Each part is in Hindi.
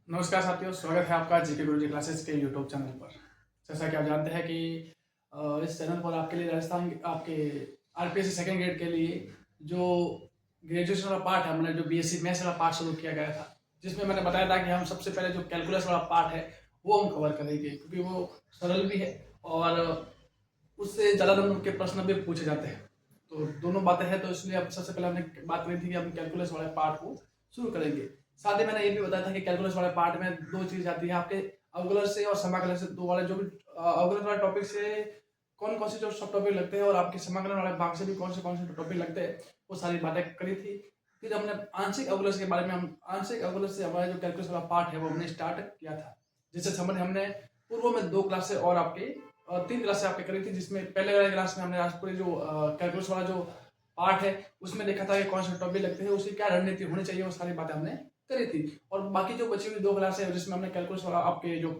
नमस्कार साथियों, स्वागत है आपका जीके गुरुजी क्लासेस के यूट्यूब चैनल पर। जैसा कि आप जानते हैं कि इस चैनल पर आपके लिए राजस्थान आपके आरपीएससी सेकंड ग्रेड के लिए जो ग्रेजुएशन वाला पार्ट है, हमने जो बीएससी मैथ्स वाला पार्ट शुरू किया गया था, जिसमें मैंने बताया था कि हम सबसे पहले जो कैलकुलस वाला पार्ट है वो हम कवर करेंगे, क्योंकि वो सरल भी है और उससे ज़्यादा नंबर के प्रश्न भी पूछे जाते हैं। तो दोनों बातें हैं, तो इसलिए अब सबसे पहले हमने बात करी थी कि हम कैलकुलस वाले पार्ट को शुरू करेंगे। साथ ही मैंने ये भी बताया था कि कैलकुलस वाले पार्ट में दो चीज आती है आपके, अवकलज से और समाकलन से। दो वाले जो भी अवकलज वाले टॉपिक से कौन कौन से जो सब टॉपिक लगते हैं और आपके समाकलन वाले भाग से भी कौन से टॉपिक लगते हैं, वो सारी बातें करी थी। फिर हमने आंशिक अवकलज के बारे में, हम आंशिक अवकलज से हमारा जो कैलकुलस वाला पार्ट है वो हमने स्टार्ट किया था, जिससे संबंध हमने पूर्व में 2 क्लास से और आपके 3 क्लास से आपके करी थी। जिसमें पहले वाले क्लास में हमने आज पूरे जो कैलकुलस वाला जो पार्ट है उसमें देखा था कि कौन से टॉपिक लगते हैं, उसकी क्या रणनीति होनी चाहिए, वो सारी बातें हमने करी थी। और बाकी जो बची हुई 2 क्लास है जिसमें हमने कैलकुलस वाला आपके जो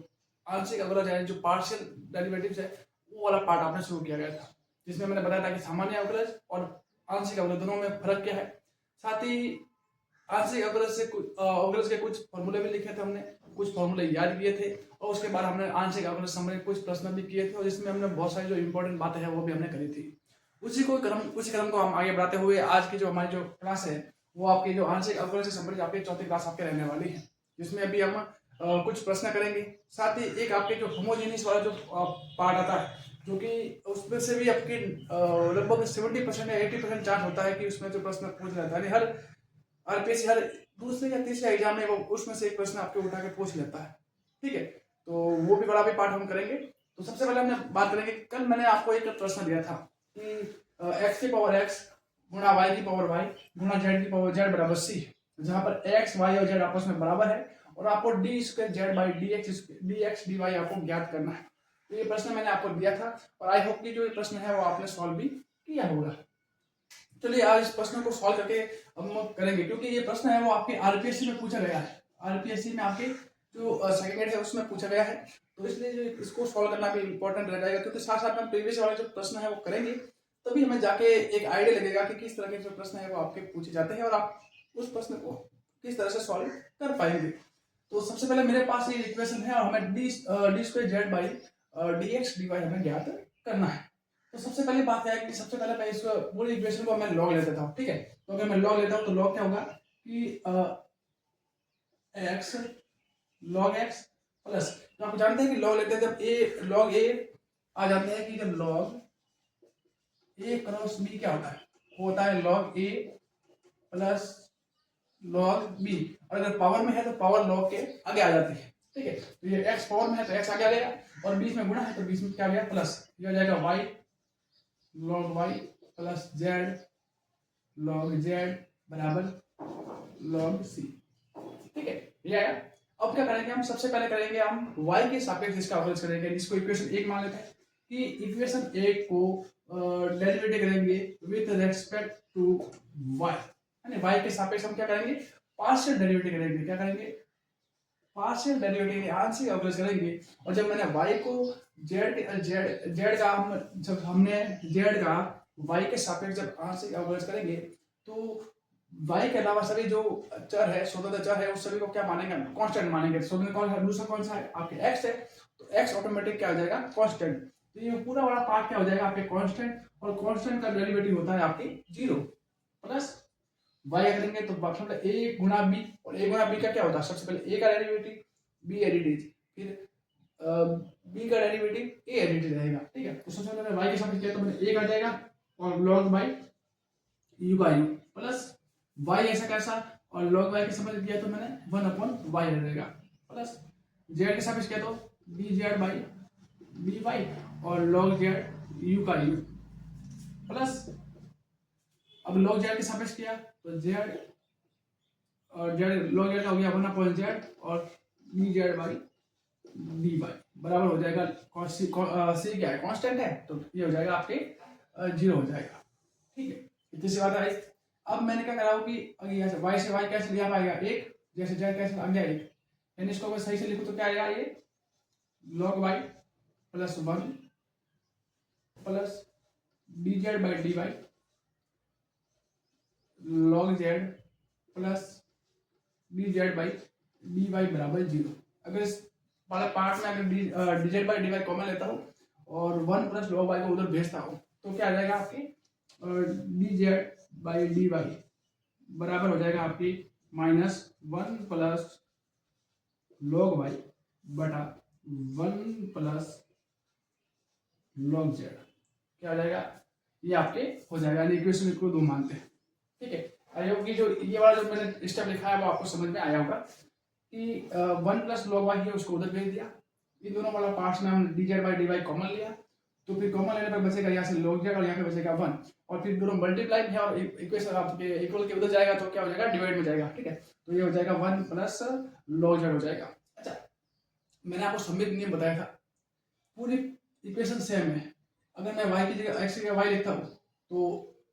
आंशिक अवकलज है, जो पार्शियल डेरिवेटिव्स है, वो वाला पार्ट आपने शुरू किया गया था, जिसमें मैंने बताया था कि सामान्य अवकलज और आंशिक अवकलज दोनों में फर्क क्या है। साथ ही आंशिक अवकलज के कुछ फॉर्मूले भी लिखे थे हमने, कुछ फॉर्मूले याद किए थे, और उसके बाद हमने आंशिक अवकलज संबंधित कुछ प्रश्न भी किए थे, और जिसमें हमने बहुत सारी जो इंपॉर्टेंट बातें हैं वो भी हमने करी थी। उसी क्रम को हम आगे बढ़ाते हुए आज की जो हमारी जो क्लास है वो आपकी जो आंशिक अवकलज से संबंधित आपकी चौथी क्लास आपके रहने वाली है, जिसमें अभी हम कुछ प्रश्न करेंगे। साथ ही एक आपके जो होमोजेनियस वाला जो पार्ट आता है, जो कि उसमें से भी आपकी लगभग 70% या 80% चांस होता है कि उसमें जो प्रश्न पूछ जाता है, हर आरपीएससी हर दूसरे या तीसरे एग्जाम में वो उसमें से एक प्रश्न आपके उठा के पूछ लेता है। ठीक है, तो वो भी बड़ा भी पार्ट हम करेंगे। तो सबसे पहले हमने बात करेंगे, कल मैंने आपको एक प्रश्न दिया था कि एक्स की पावर एक्स गुणा वाई की पावर वाई गुणा जेड की पावर जेड बराबर सी, जहां पर एक्स वाई और जेड आपस में बराबर है, और आपको d square Z by D x D y आपको ज्ञात करना है। तो ये प्रश्न मैंने आपको दिया था, और आई होप कि जो ये प्रश्न है वो आपने सॉल्व भी किया होगा। चलिए आज इस प्रश्न को सॉल्व करके हम करेंगे, क्योंकि ये प्रश्न है वो आपके आरपीएससी में पूछा गया है। आरपीएससी में आपके जो सेकंड है उसमें पूछा गया है, तो इसलिए इसको सॉल्व करना भी इंपॉर्टेंट रह जाएगा, क्योंकि साथ साथ में प्रीवियस वाले जो प्रश्न है वो करेंगे, तभी हमें जाके एक आइडिया लगेगा कि किस तरह के जो प्रश्न है वो आपके पूछे जाते हैं और आप उस प्रश्न को किस तरह से सॉल्व कर पाएंगे। तो सबसे पहले मेरे पास ये इक्वेशन है, और हमें d square Z by D x D y हमें ज्ञात करना है। तो सबसे पहली बात है कि सबसे पहले मैं इस पूरी इक्वेशन को मैं लॉग ले लेता हूँ। ठीक है, तो अगर मैं लॉग लेता हूँ तो लॉग क्या होगा कि एक्स लॉग एक्स प्लस, तो आप जानते हैं कि लॉग लेते हैं जब ए लॉग ए आ जाते हैं कि जब लॉग ए क्रॉस बी क्या होता है, वो होता है लॉग ए प्लस लॉग बी, और अगर पावर में है तो पावर लॉग के आगे आ जाती है। ठीक है, तो ये एक्स पावर में है तो एक्स आगे आ गया, और बीच में गुणा है तो बीच में क्या आ गया प्लस, ये हो जाएगा y log y plus z log z बराबर लॉग सी। ठीक है, ये आया। अब क्या करेंगे हम, सबसे पहले करेंगे हम y के सापेक्ष इसका अवकलज करेंगे, जिसको इक्वेशन 1 मान लेते हैं कि इक्वेशन 1 को डेरिवेटिव करेंगे विद रेस्पेक्ट टू y, यानी y के सापेक्ष हम क्या करेंगे, पार्शियल डेरिवेटिव करेंगे। क्या करेंगे, पार्शियल डेरिवेटिव आंशिक अवकलज करेंगे। और जब मैंने y को जेड का जब हमने जेड का y के सापेक्ष जब आंशिक अवकलज करेंगे, तो y के अलावा सभी जो चर है, स्वतंत्र चर है, उस सभी को क्या मानेंगे, कांस्टेंट मानेंगे। स्वतंत्र कौन है, दूसरा कौन सा है आपके x है, तो x ऑटोमेटिक क्या हो जाएगा कांस्टेंट। तो ये पूरा वाला पार्ट क्या हो जाएगा आपके कांस्टेंट, और कांस्टेंट का डेरिवेटिव होता है आपके 0 प्लस y करेंगे तो मतलब a गुणा b, और a गुणा b का क्या होता है, सबसे पहले a का डेरिवेटिव b एडिटिव, फिर b का डेरिवेटिव a एडिटिव रहेगा। ठीक है, तो सबसे पहले y के साथ किया तो मैंने a आ जाएगा और log y u का u प्लस y ऐसा कैसा, और log y के समझ दिया तो मैंने 1/y रहेगा, प्लस z के सापेक्ष किया तो dz बाई dy और log z u का u प्लस, अब log z के सापेक्ष किया तो z और z log z का हो गया 1/z और dz बाई dy बराबर हो जाएगा c क्या है, कांस्टेंट है, तो ये हो जाएगा आपके 0 हो जाएगा। ठीक है, इतनी सी बात है। अब मैंने क्या करा कि यहाँ से y से y कैसे लिया पाएगा 1, जैसे z कैसे आ गया 1, यानी इसको अगर सही से लिखो तो क्या आएगा, ये log y plus 1 plus dz by dy log z plus dz by D y बराबर 0। अगर इस वाले पार्ट में अगर d Z by D Y common लेता हूँ और 1 प्लस लॉग वाई को उधर भेजता हूँ तो क्या आ जाएगा आपकी d Z by D y बराबर हो जाएगा आपकी -1 प्लस लॉग वाई बटा 1 प्लस लॉग जेड। क्या हो जाएगा, ये आपके हो जाएगा, यानी इक्वेशन को 2 मानते हैं। ठीक है, आई होप कि जो ये वाला जो मैंने स्टेप लिखा है वो आपको समझ में आया होगा कि 1 प्लस लॉग वाई है उसको उधर भेज दिया, इन दोनों वाला पार्ट्स में हम d Z by D Y common लिया, तो फिर कॉमन लेने पर बचेगा यहाँ से लॉग जेड और यहाँ पे बचेगा 1, और फिर दोनों मल्टीप्लाई है और इक्वेशन आपके इक्वल के उधर जाएगा तो क्या हो जाएगा, डिवाइड में जाएगा। ठीक है, तो ये हो जाएगा 1 प्लस लॉग जेड हो जाएगा। अच्छा, मैंने आपको सममित नियम बताया था, पूरी इक्वेशन सेम है, अगर मैं y की जगह x की जगह y लिखता हूँ तो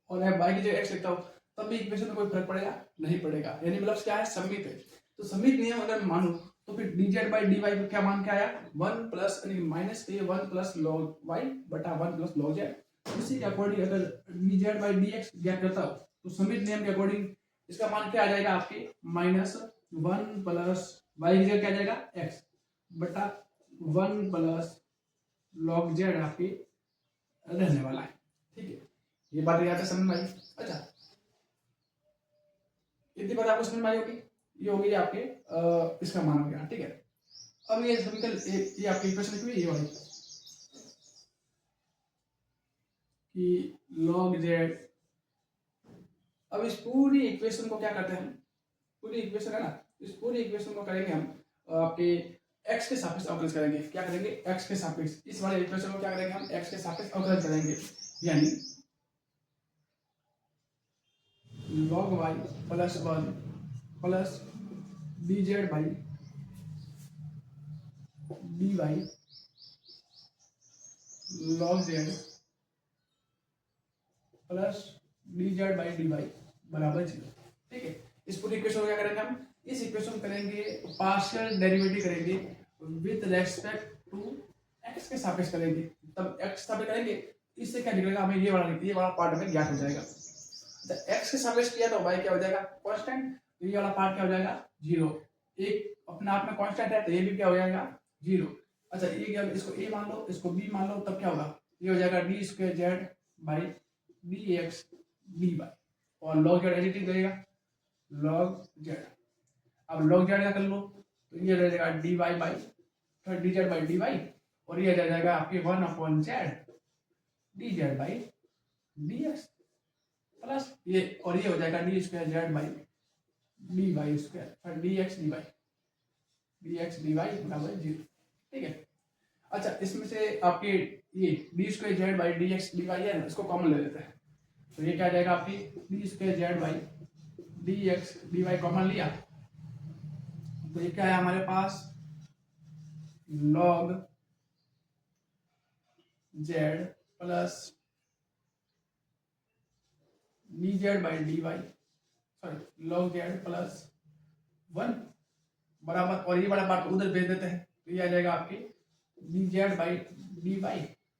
और मैं y की जगह x लिखता हूँ तब भी इक्वेशन में कोई फर्क पड़ेगा नहीं पड़ेगा, यानी मतलब क्या है, सममित है। तो सममित नियम अगर मानूं तो फिर d Z by D y को क्या मान के आया, 1 प्लस यानी minus a 1 plus log y बटा 1 प्लस लॉग जेड। इसी के अकॉर्डिंग अगर d Z by D x ज्ञात करता हूँ तो सममित नियम के अकॉर्डिंग इसका मान क्या आ जाएगा आपके -1 प्लस वाई की जगह क्या आ जाएगा x बटा 1 प्लस लॉग जेड आपके रहने वाला है। ठीक है, ये बात याद है, समझ में आई। अच्छा, इतनी बात आपको समझ में आई होगी, ये होगी आपके इसका मान हो गया। ठीक है, अब ये समीकरण ये आपकी इक्वेशन लिखी हुई ये वाली कि लॉग जेड, अब इस पूरी इक्वेशन को क्या करते हैं, पूरी इक्वेशन है ना, इस पूरी इक्वेशन को करेंगे हम आपके x के सापेक्ष अवकलन करेंगे। क्या करेंगे, x के सापेक्ष, इस वाले इक्वेशन को क्या करेंगे हम x के सापेक्ष अवकलन करेंगे, यानी log y plus 1 plus D Z by D y log Z plus D Z by D y बराबर 0। ठीक है, इस पूरी इक्वेशन को क्या करेंगे हम, इस इक्वेशन करेंगे पार्शियल डेरिवेटिव करेंगे विद रेस्पेक्ट टू x के सापेक्ष करेंगे, तब x सापेक्ष करेंगे, इससे क्या निकलेगा हमें ये वाला पार्ट हमें ज्ञात हो जाएगा। x के सापेक्ष किया तो y क्या हो जाएगा कांस्टेंट, तो ये वाला पार्ट क्या हो जाएगा 0, एक अपने आप में कांस्टेंट है तो ये भी क्या हो जाएगा 0। अच्छा, ये क्या, इसको a मान लो इसको b मान लो, तब क्या होगा, ये हो जाएगा D square Z by D x D y, और लॉग जेड एडिटिंग करेगा लॉग जेड। अब लॉग जेड का कर लो तो ये रह जाएगा डी वाई बाई फिर d Z by D y, और ये रह जाएगा आपके 1/z d Z by D x plus ये, और ये हो जाएगा D square Z by D y square फिर डी एक्स डी वाई बराबर 0। ठीक है, अच्छा, इसमें से आपके ये d square Z by D x D y है ना, इसको कॉमन ले लेते हैं, तो ये क्या आ जाएगा आपकी D square Z by D x D Y common लिया तो ये क्या है हमारे पास log Z plus D Z by D Y, sorry log Z plus 1 बराबर, और ये वाला पार्ट उधर भेज देते हैं तो ये आ जाएगा आपके D Z by D Y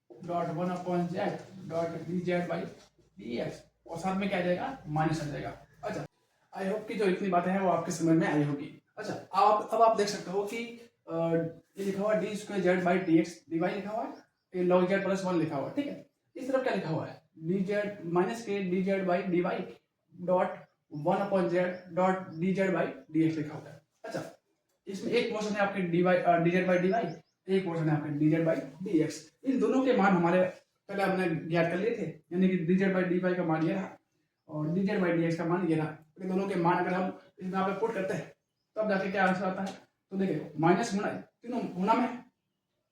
dot 1/z dot D Z by D x, और साथ में क्या आ जाएगा माइनस आ जाएगा। अच्छा, आई होप कि जो इतनी बातें हैं वो आपके समझ में आई होगी। अच्छा, अब आप देख सकते हो कि ये लिखा हुआ d square Z by D x D y लिखा हुआ है, ये लॉग जेड प्लस 1 लिखा हुआ है। ठीक है, इस तरफ क्या लिखा हुआ है D Z minus K D Z by D Y dot 1/z dot D Z by D X लिखा हुआ है। अच्छा, इसमें एक पोर्शन है आपके D Y D Z by D Y, एक पोर्शन है आपके D Z by D X. इन दोनों के मान हमारे पहले हमने ज्ञात कर लिए थे, यानी कि d Z by D y का मान ये रहा और d Z by D x का मान ये रहा। इन दोनों के मान अगर हम इसमें यहाँ पे पुट करते हैं तब जाके क्या आंसर आता है, तो देखिए माइनस गुणा, तीनों गुणा में है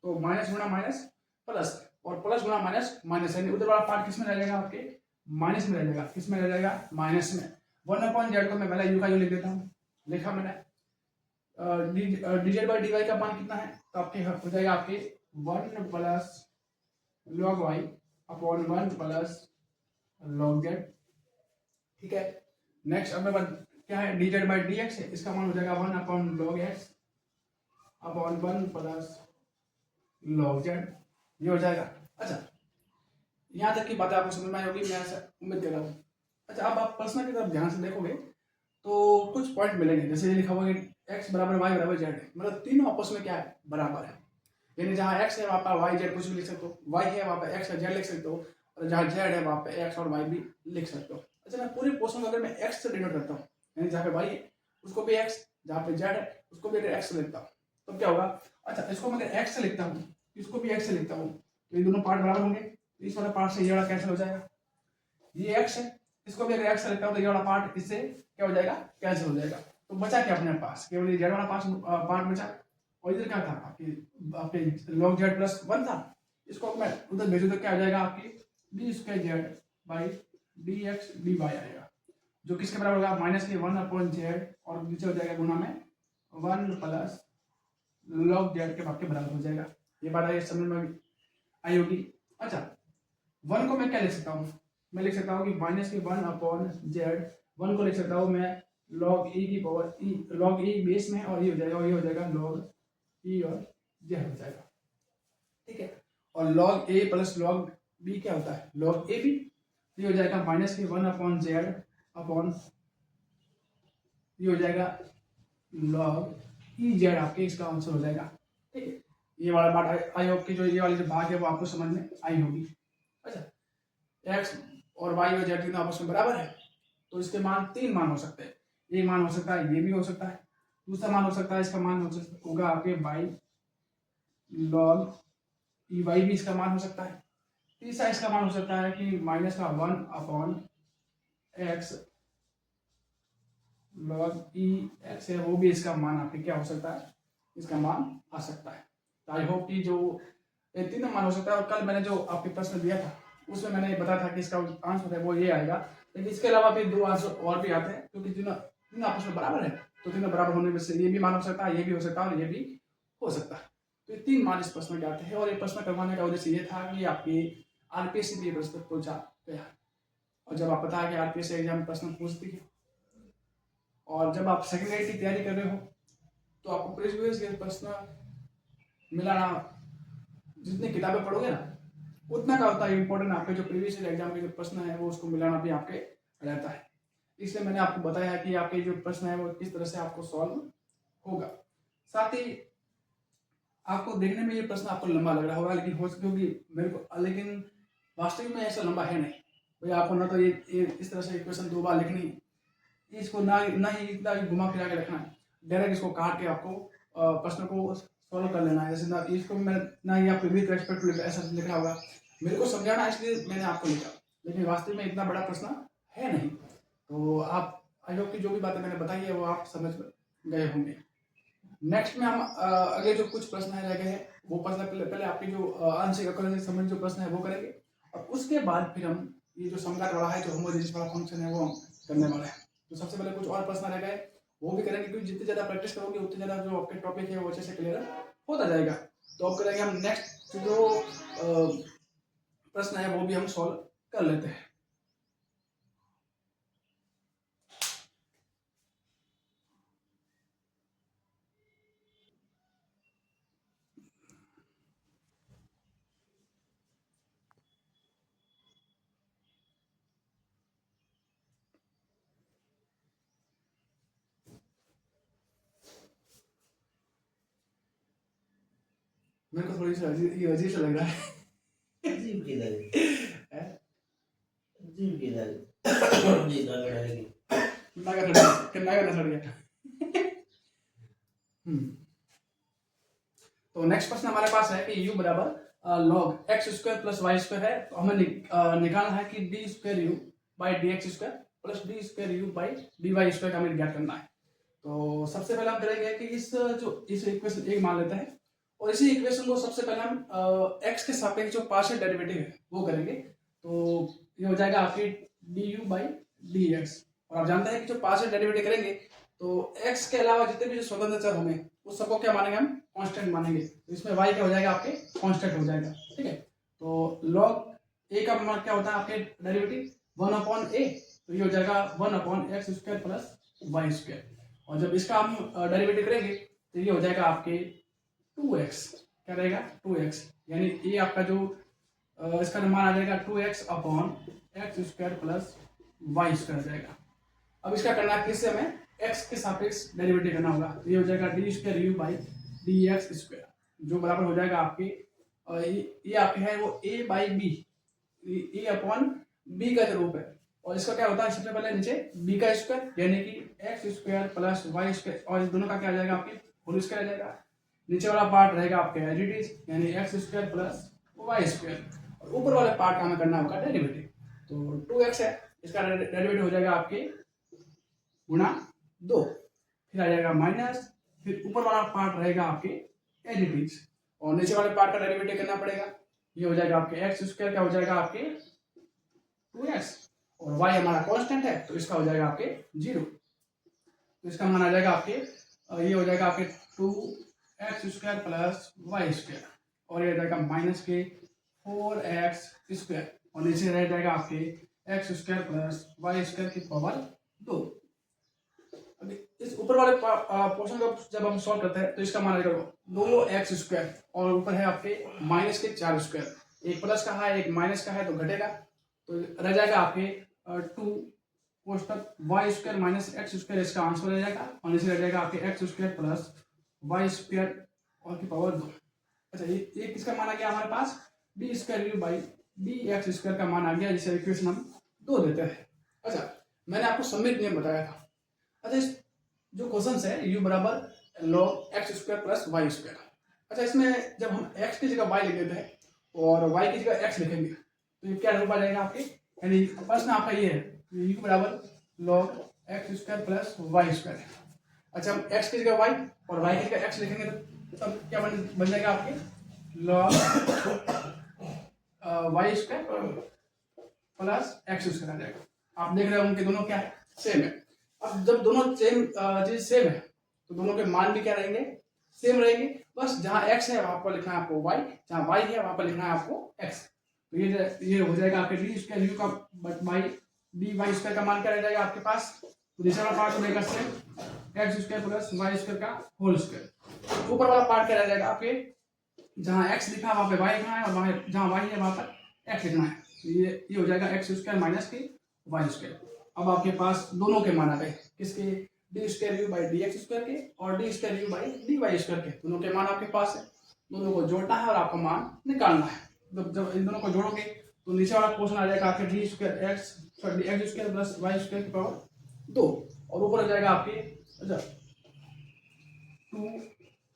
तो माइनस गुणा माइनस प्लस, और प्लस गुणा माइनस माइनस, यानी उधर वाला पार्ट किस में रह जाएगा आपके माइनस में रह जाएगा, किस में रह जाएगा माइनस में। 1/z को मैं पहले यू का यू लिख देता हूँ, लिखा मैंने d Z by D y का मान कितना है, तो आपके हो जाएगा आपके 1 plus log y upon 1 plus log z. ठीक है, नेक्स्ट अब क्या है D Z by D x है, इसका मान हो जाएगा 1 upon log x upon 1 plus log z, ये हो जाएगा। अच्छा, यहाँ तक की बातें आपको समझ में आई होगी, मैं ऐसा उम्मीद कर रहा हूँ। अच्छा, अब आप प्रश्न की तरफ ध्यान से देखोगे तो कुछ पॉइंट मिलेंगे, जैसे ये लिखा हुआ है x बराबर y बराबर z है, मतलब तीनों आपस में क्या है, बराबर है। यानी जहाँ x है वहाँ पर y z कुछ भी लिख सकते हो, y है वहाँ पे x और z लिख सकते हो, और जहाँ z है वहाँ पे x और y भी लिख सकते हो। अच्छा, मैं पूरे पोर्शन को अगर मैं x से डिनोट करता हूँ, यानी जहाँ पे y है उसको भी x, जहाँ पे z है उसको भी अगर x से लिखता हूँ तो क्या होगा। अच्छा, इसको मैं अगर x से लिखता हूँ, इसको भी x से लिखता हूँ, तो ये दोनों पार्ट बराबर होंगे, तो इस वाला पार्ट से ये वाला कैंसिल हो जाएगा। ये x है, इसको भी अगर x से लिखता हूँ तो ये वाला पार्ट इससे क्या हो जाएगा, कैंसिल हो जाएगा। तो बचा क्या अपने पास, केवल ये z वाला पार्ट बचा। और इधर क्या था, आपके log z प्लस 1 था, इसको मैं उधर भेजूँ तो क्या हो जाएगा, आपकी D square Z by D x D y आएगा, जो किसके बराबर होगा, माइनस के 1/z, और नीचे हो जाएगा गुना में 1 प्लस log z के भाग के बराबर हो जाएगा। ये बात है, समझ में आई होगी। अच्छा, 1 को मैं क्या लिख सकता हूँ, मैं लिख सकता हूँ कि माइनस के 1/z, 1 को लिख सकता हूँ मैं log e की power e, log e base में, और ये हो जाएगा, और ये हो जाएगा log e और z हो जाएगा, ठीक है। और log a plus log b क्या होता है, log a b, ये हो जाएगा माइनस के 1/z अपॉन, ये हो जाएगा log e z, आपके इसका आंसर हो जाएगा, ठीक है। ये वाला बात आई होप कि जो ये वाली जो भाग है वो आपको समझ में आई होगी। अच्छा, x और y और z तीनों आपस में बराबर है, तो इसके मान 3 मान हो सकते हैं। एक मान हो सकता है, ये भी हो सकता है, दूसरा मान हो सकता है, इसका मान होगा आपके बाई log ई वाई भी इसका मान हो सकता है। तीसरा इसका मान हो सकता है कि माइनस का 1/x log ई एक्स है, वो भी इसका मान आपके क्या हो सकता है, इसका मान आ सकता है। तो आई होप कि जो ये तीनों मान हो सकता है। और कल मैंने जो आपके प्रश्न दिया था उसमें मैंने बताया था कि इसका आंसर है वो ये आएगा, लेकिन इसके अलावा भी 2 आंसर और भी आते हैं, क्योंकि तीनों आपस में बराबर है, तो तीनों बराबर होने में से ये भी मान हो सकता है, ये भी हो सकता है, और ये भी हो सकता है। तो ये 3 मान इस प्रश्न के आते हैं, और ये प्रश्न करवाने का उद्देश्य ये था कि आपकी आरपीएससी भी प्रश्न पूछा गया, और जब आप पता है कि आरपीएससी एग्जाम प्रश्न पूछती है, और जब आप सेकेंड ग्रेड की तैयारी कर रहे हो तो आपको प्रीवियस ईयर प्रश्न मिलाना, जितनी किताबें पढ़ोगे ना उतना का होता है इम्पोर्टेंट, आपके जो प्रीवियस ईयर एग्जाम के जो प्रश्न है वो उसको मिलाना भी आपके रहता है। इसलिए मैंने आपको बताया कि आपके जो प्रश्न है वो किस तरह से आपको सॉल्व होगा। साथ ही आपको देखने में ये प्रश्न आपको लंबा लग रहा होगा, लेकिन हो क्योंकि लेकिन वास्तविक में ऐसा लंबा है नहीं भैया। आपको ना तो ये इस तरह से इक्वेशन 2 बार लिखनी, इसको ना ही इतना घुमा फिरा के रखना है, डायरेक्ट इसको काट के आपको प्रश्न को सॉल्व कर लेना है। जैसे ना इसको मैं ना ही आपको विद रेस्पेक्ट टू ऐसा लिखना होगा, मेरे को समझाना इसलिए मैंने आपको लिखा, लेकिन वास्तव में इतना बड़ा प्रश्न है नहीं। तो आप आई होप कि जो भी बातें मैंने बताई है वो आप समझ गए होंगे। नेक्स्ट में हम अगले जो कुछ प्रश्न है रह गए हैं वो प्रश्न पहले आपके जो आंशिक अवकलन से संबंधित जो प्रश्न है वो करेंगे, और उसके बाद फिर हम ये जो समघात वाला है, जो होमोजेनियस वाला फंक्शन है वो हम करने वाले हैं। तो सबसे पहले कुछ और प्रश्न रह गए वो भी करेंगे, क्योंकि जितनी ज्यादा प्रैक्टिस करोगे उतनी ज्यादा जो आपके टॉपिक है वो अच्छे से क्लियर होता जाएगा। तो अब करेंगे हम नेक्स्ट जो प्रश्न है वो भी हम सॉल्व कर लेते हैं। मेरे को थोड़ी सी अजीब सा लग रहा है। अजीब की लगे हैं? अजीब की लगे जी ना लड़ेगी कितना करना सड़ गया। तो नेक्स्ट प्रश्न हमारे पास है कि u बराबर log x square plus Y square है, तो हमें निकालना है कि d square you by D x square plus d square you by D y square का हमें ज्ञात करना है। तो सबसे पहले हम करेंगे कि इस इक्वेशन एक मान लेते हैं, और इसी इक्वेशन को सबसे पहले हम x के सापेक्ष जो पार्शियल डेरिवेटिव है वो करेंगे। तो ये हो जाएगा आपकी D you by D x, और आप जानते हैं कि जो पार्शियल डेरिवेटिव करेंगे तो x के अलावा जितने भी जो स्वतंत्र चर होंगे उस सबको क्या मानेंगे, हम कांस्टेंट मानेंगे। तो इसमें y क्या हो जाएगा, आपके कांस्टेंट हो जाएगा, ठीक है। तो log a का मान क्या होता है, आपके डेरिवेटिव 1/a, तो ये हो जाएगा 1/x square plus Y square, और जब इसका हम डेरिवेटिव करेंगे तो ये हो जाएगा आपके 2x, क्या रहेगा 2x, यानी ये आपका जो इसका मान आ जाएगा 2x/x square plus Y square जाएगा। अब इसका करना किससे, हमें एक्स के सापेक्ष डेरिवेटिव करना होगा। ये हो जाएगा D square you by D x square, जो बराबर हो जाएगा आपके ये आपके है वो A by B, A upon B का जो रूप है। और इसका क्या होता है, सबसे पहले नीचे बी का स्क्वायर यानी कि x square plus Y square, और इस दोनों का क्या आ जाएगा आपके होल स्क्वायर आ जाएगा। नीचे वाला पार्ट रहेगा आपके एज इट इज यानी x square plus Y square, और ऊपर वाले पार्ट का हमें करना होगा डेरिवेटिव। तो 2x है, इसका डेरिवेटिव हो जाएगा आपके गुणा 2, फिर आ जाएगा माइनस, फिर ऊपर वाला पार्ट रहेगा आपके एज इट इज, और नीचे वाले पार्ट का डेरिवेटिव करना पड़ेगा। ये हो जाएगा आपके एक्स स्क्वायर का हो जाएगा आपके 2x, और y हमारा कांस्टेंट है तो इसका हो जाएगा आपके 0, तो इसका मान आ जाएगा आपके ये हो जाएगा आपके 2x square plus Y square, और ये हो जाएगा माइनस के 4x स्क्वायर, और नीचे रह जाएगा आपके x square plus Y square की पावर 2। अभी इस ऊपर वाले पोर्शन को जब हम सॉल्व करते हैं तो इसका मान आ जाएगा 2x स्क्वायर, और ऊपर है आपके माइनस के 4 स्क्वायर, एक प्लस का है एक माइनस का है तो घटेगा, तो रह जाएगा आपके 2 कोष्टक Y square minus x square, इसका आंसर रह जाएगा, और नीचे रह जाएगा आपके X square plus Y square और की पावर 2। अच्छा ये किसका मान आ गया हमारे पास, D square you by D x square का मान आ गया, जिसे इक्वेशन हम 2 देते हैं। अच्छा मैंने आपको समित नियम बताया था। अच्छा इस जो क्वेश्चन है u बराबर log x square plus Y square. अच्छा इसमें जब हम x की जगह y लिख देते हैं और y की जगह x लिखेंगे तो ये क्या रूप आ जाएगा आपके, यानी प्रश्न आपका ये है u बराबर log x square plus Y square. अच्छा हम x की जगह y और y की जगह x लिखेंगे तो तब क्या बन जाएगा आपके log Y square plus X square आ जाएगा। आप देख रहे हो उनके दोनों क्या है, सेम है। अब जब दोनों सेम चीज सेम है तो दोनों के मान भी क्या रहेंगे, सेम रहेंगे, बस जहाँ x है वहां पर लिखना है आपको y, जहाँ y है वहां पर लिखना है आपको x। तो ये हो जाएगा आपके डी स्क्वायर यू का बाई डी वाई स्क्वायर का मान क्या रह जाएगा आपके पास, तो दूसरा वाला पार्ट रहेगा same x square plus Y square का होल स्क्वायर। ऊपर वाला पार्ट क्या रह जाएगा आपके, जहाँ x लिखा है वहां पे y लिखना है, और वहां जहाँ y है वहां पर x लिखना है। तो ये हो जाएगा एक्स स्क्वायर माइनस की वाई स्क्वायर। अब आपके पास दोनों के मान आ गए, किसके, d square you by D x square के और d square you by D y square के, दोनों के मान आपके पास है। दोनों को जोड़ना है और आपको मान निकालना है। जब इन दोनों को जोड़ोगे तो नीचे वाला क्वेश्चन आ जाएगा आपके d square x square plus Y square की पावर 2, और ऊपर आ जाएगा आपके 2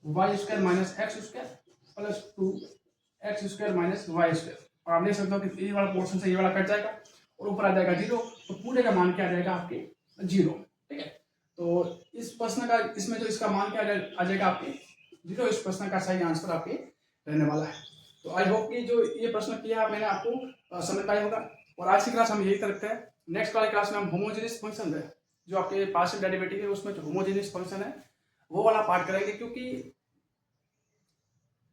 y square minus x square plus 2 x square minus y square. और आप देख सकते हो कि ये वाला पोर्शन से ये वाला कट जाएगा और ऊपर आ जाएगा 0, तो पूरे का मान क्या आ जाएगा आपके 0। ठीक है, तो इस प्रश्न का इसमें जो इसका मान क्या आ जाएगा आपके 0, इस प्रश्न का सही आंसर आपके रहने वाला है। तो आई होप कि जो ये प्रश्न किया मैंने आपको समझ पाया होगा। और आज की क्लास हम यही करते हैं। नेक्स्ट वाली क्लास में हम होमोजेनियस फंक्शन है, जो आपके पार्शियल डेरिवेटिव है उसमें जो होमोजेनियस फंक्शन है वो वाला पार्ट करेंगे, क्योंकि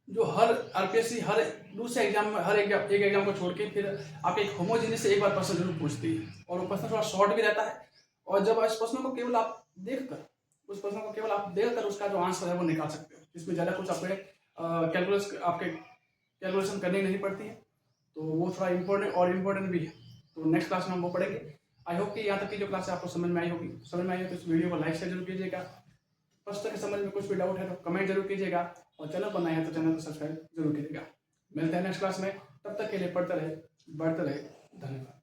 जो हर आरपीएससी हर दूसरे एग्जाम में हर एक एग्जाम को छोड़ के फिर आपके एक होमोजेनियस से एक बार प्रश्न जरूर पूछती है, और वो प्रश्न थोड़ा शॉर्ट भी रहता है। और जब इस प्रश्न को केवल आप देखकर उसका जो आंसर है वो निकाल सकते हो, इसमें ज़्यादा कुछ आपके कैलकुलेशन करनी नहीं पड़ती है, तो वो थोड़ा इम्पोर्टेंट भी है। तो नेक्स्ट क्लास में हम वो पढ़ेंगे। आई होप कि यहाँ तक की जो क्लास है आपको समझ में आई होगी। समझ में आई हो तो इस वीडियो को लाइक शेयर जरूर कीजिएगा। प्रश्न के समझ में कुछ भी डाउट है तो कमेंट जरूर कीजिएगा, और चैनल पर नए हैं तो चैनल को सब्सक्राइब जरूर कीजिएगा। मिलते हैं नेक्स्ट क्लास में, तब तक के लिए पढ़ते रहे, बढ़ते रहे। धन्यवाद।